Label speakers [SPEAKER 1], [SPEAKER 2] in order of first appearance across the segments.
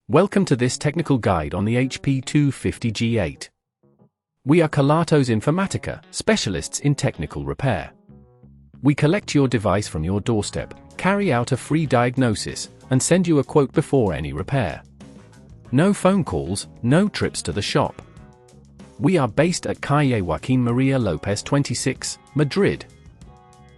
[SPEAKER 1] Welcome to this technical guide on the HP 250G8. We are Kelatos Informatica, specialists in technical repair. We collect your device from your doorstep, carry out a free diagnosis, and send you a quote before any repair. No phone calls, no trips to the shop. We are based at Calle Joaquín María López 26, Madrid.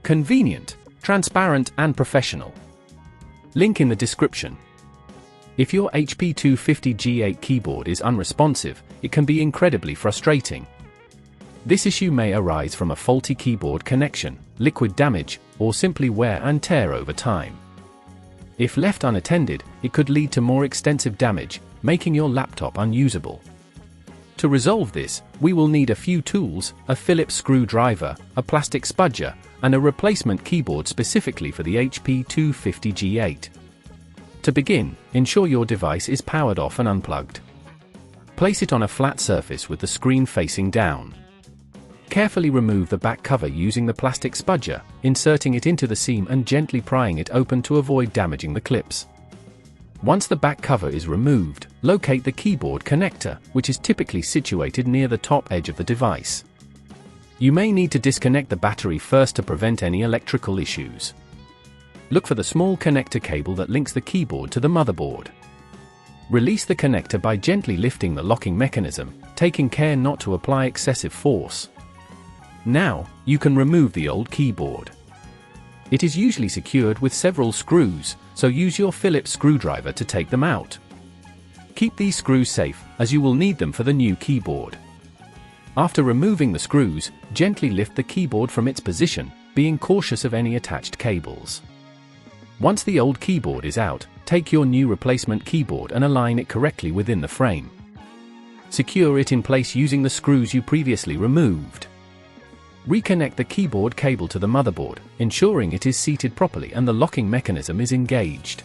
[SPEAKER 1] Convenient, transparent and professional. Link in the description. If your HP 250G8 keyboard is unresponsive, it can be incredibly frustrating. This issue may arise from a faulty keyboard connection, liquid damage, or simply wear and tear over time. If left unattended, it could lead to more extensive damage, making your laptop unusable. To resolve this, we will need a few tools, a Phillips screwdriver, a plastic spudger, and a replacement keyboard specifically for the HP 250G8. To begin, ensure your device is powered off and unplugged. Place it on a flat surface with the screen facing down. Carefully remove the back cover using the plastic spudger, inserting it into the seam and gently prying it open to avoid damaging the clips. Once the back cover is removed, locate the keyboard connector, which is typically situated near the top edge of the device. You may need to disconnect the battery first to prevent any electrical issues. Look for the small connector cable that links the keyboard to the motherboard. Release the connector by gently lifting the locking mechanism, taking care not to apply excessive force. Now, you can remove the old keyboard. It is usually secured with several screws, so use your Phillips screwdriver to take them out. Keep these screws safe, as you will need them for the new keyboard. After removing the screws, gently lift the keyboard from its position, being cautious of any attached cables. Once the old keyboard is out, take your new replacement keyboard and align it correctly within the frame. Secure it in place using the screws you previously removed. Reconnect the keyboard cable to the motherboard, ensuring it is seated properly and the locking mechanism is engaged.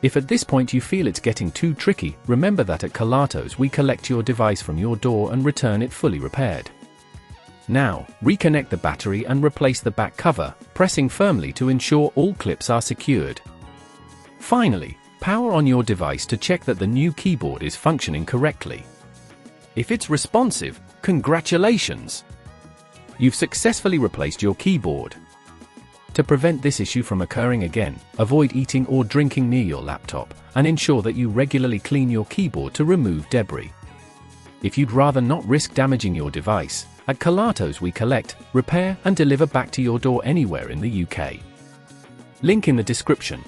[SPEAKER 1] If at this point you feel it's getting too tricky, remember that at Kelatos we collect your device from your door and return it fully repaired. Now, reconnect the battery and replace the back cover, pressing firmly to ensure all clips are secured. Finally, power on your device to check that the new keyboard is functioning correctly. If it's responsive, congratulations! You've successfully replaced your keyboard. To prevent this issue from occurring again, avoid eating or drinking near your laptop, and ensure that you regularly clean your keyboard to remove debris. If you'd rather not risk damaging your device, at Kelatos we collect, repair and deliver back to your door anywhere in the UK. Link in the description.